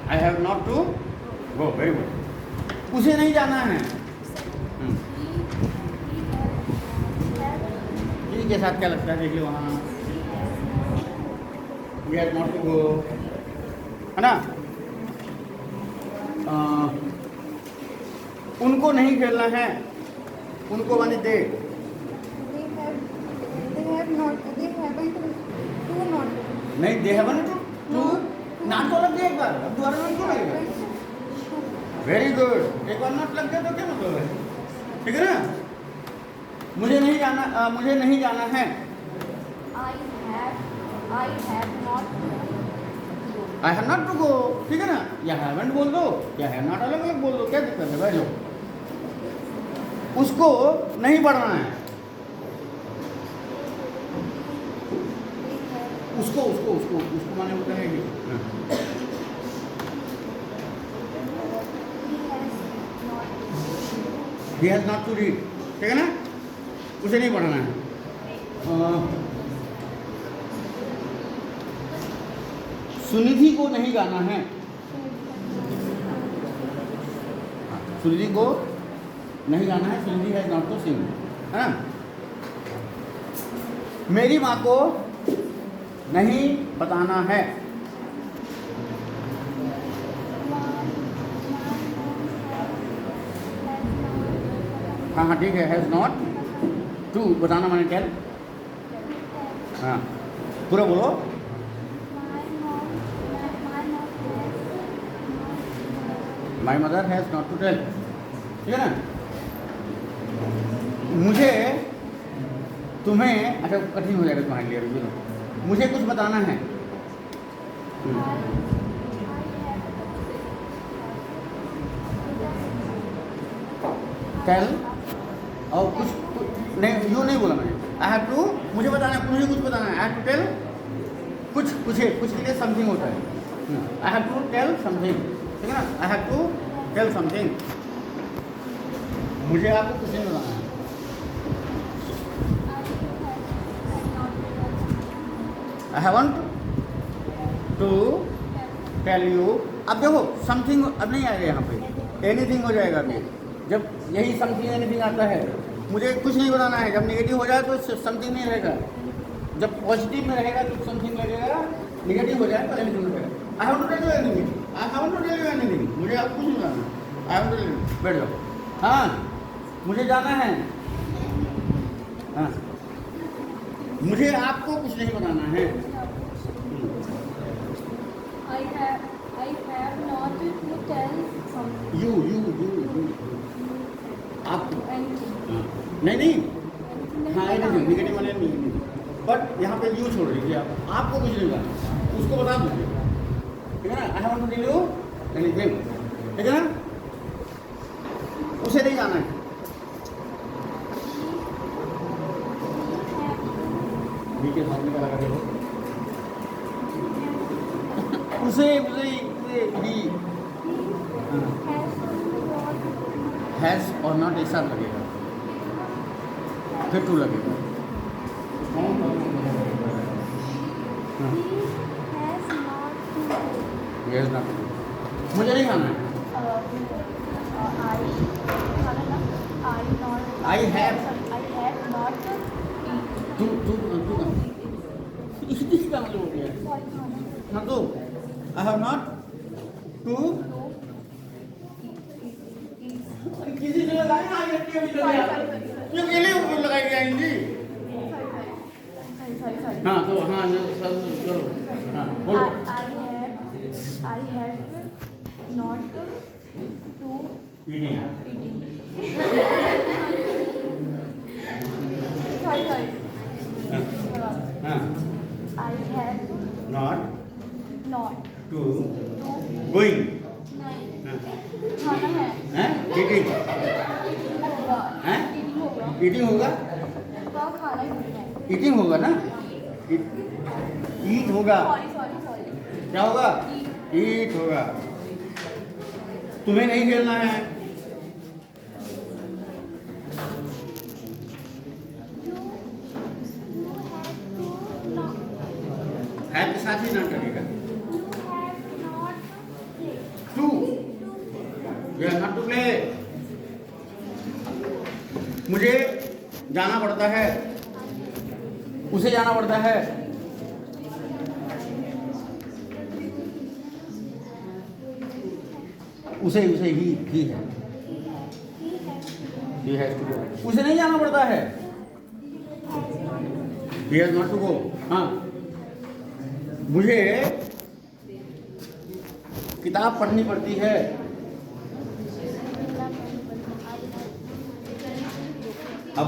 I have not to go, very good. उसे नहीं जाना है। जी के साथ क्या लगता है, देखिए वहाँ we have not to go, है ना। उनको नहीं खेलना है, उनको माने दे, नहीं दे हैवन टू नाट तो लग गया एक बार, अब दोबारा नाट क्यों लगेगा? वेरी गुड, एक बार नाट लग गया तो क्या मतलब है, ठीक है ना। मुझे नहीं जाना, मुझे नहीं जाना है। I have not to go, ठीक है ना। या हैवंट बोल दो या हैव नॉट, अलग अलग बोल दो, क्या दिक्कत है भाई लोग। उसको नहीं पढ़ना है, उसको उसको उसको उसको माने होता है कि he has not to read, ठीक है ना, उसे नहीं पढ़ना है। सुनिधि को नहीं गाना है, सुनिधि को नहीं गाना है, Sunidhi has not to sing, है ना। मेरी माँ को नहीं बताना है, हाँ हाँ ठीक है, हैज नॉट टू बताना माने टेल, हाँ पूरा बोलो। My mother has not to tell, ठीक है ना। मुझे तुम्हें, अच्छा कठिन हो जाएगा तुम्हारे लिए, रुको, मुझे कुछ बताना है, टेल, और कुछ नहीं, यू नहीं बोला मैंने, आई हैव टू, मुझे बताना है, मुझे कुछ बताना है, आई हैव टू टेल, कुछ के लिए समथिंग होता है, I have to tell something, ठीक है ना। I have to tell something, मुझे आपको कुछ नहीं बताना है। I haven't to tell you, अब देखो समथिंग अब नहीं आएगा यहाँ पे, एनीथिंग हो जाएगा अभी, जब यही समथिंग एनीथिंग आता है, मुझे कुछ नहीं बताना है, जब नेगेटिव हो जाए तो समथिंग नहीं रहेगा, जब पॉजिटिव में रहेगा तो समथिंग लगेगा, नेगेटिव हो जाए तो एनीथिंग लगेगा। I have to tell you anything, I have to tell you anything, मुझे आपको कुछ नहीं बताना, I have to tell you, बैठ जाओ, हाँ मुझे जाना है, हाँ मुझे आपको कुछ नहीं बताना है। I have not to tell something. You आपको, Anything. नहीं नहीं, Anything हाँ नहीं एनीथिंग, नेगेटिव वाले नहीं, बट यहाँ पे यू छोड़ दीजिए, आपको कुछ नहीं बताना, उसको बता दीजिए, ठीक है ना। I have to tell you anything, ठीक है ना, उसे नहीं जाना है। के साथ में लगा देखो, उसे भी हैज और नॉट एक साथ लगेगा, फिर टू लगेगा, हैज नॉट, मुझे नहीं खाना है, आई हैव not टू इसका मतलब हो गया, हाँ तो आई हैव नॉट टू, किसी जगह लगाए ना, ये के लिए ऊपर लगाई गया हिंदी, हाँ तो हाँ चलो, हाँ बोलो। I have not to eating, sorry. हाँ I have not not to going, खाना है, हैं eating, होगा, हैं eating होगा, eating होगा, तो खाना ही है, eating होगा ना, eat होगा, sorry. क्या होगा, eat होगा। तुम्हें नहीं खेलना है, है के साथ ही ना करेगा, you have not to play. मुझे जाना पड़ता है, उसे जाना पड़ता है। उसे ही है, he has to go। उसे नहीं जाना पड़ता है, he has not to go। हाँ, मुझे किताब पढ़नी पड़ती है। अब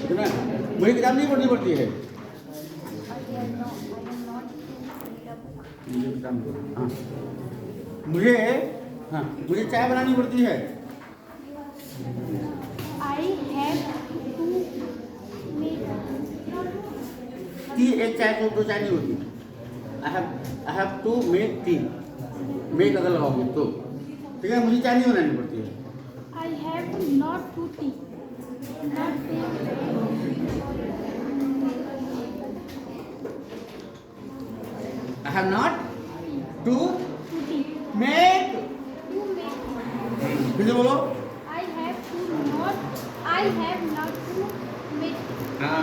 इतना मुझे किताब नहीं पढ़नी पड़ती है। हाँ, मुझे चाय बनानी पड़ती है। I have to make tea एक चाय तो दो चाय नहीं होती। I have to make tea, make अगर लगाओगे तो ठीक है, मुझे चाय नहीं बनानी पड़ती है। I have not to tea. Not I have not to to tea. Make, To make. फिर से बोलो। I have not to make. हाँ,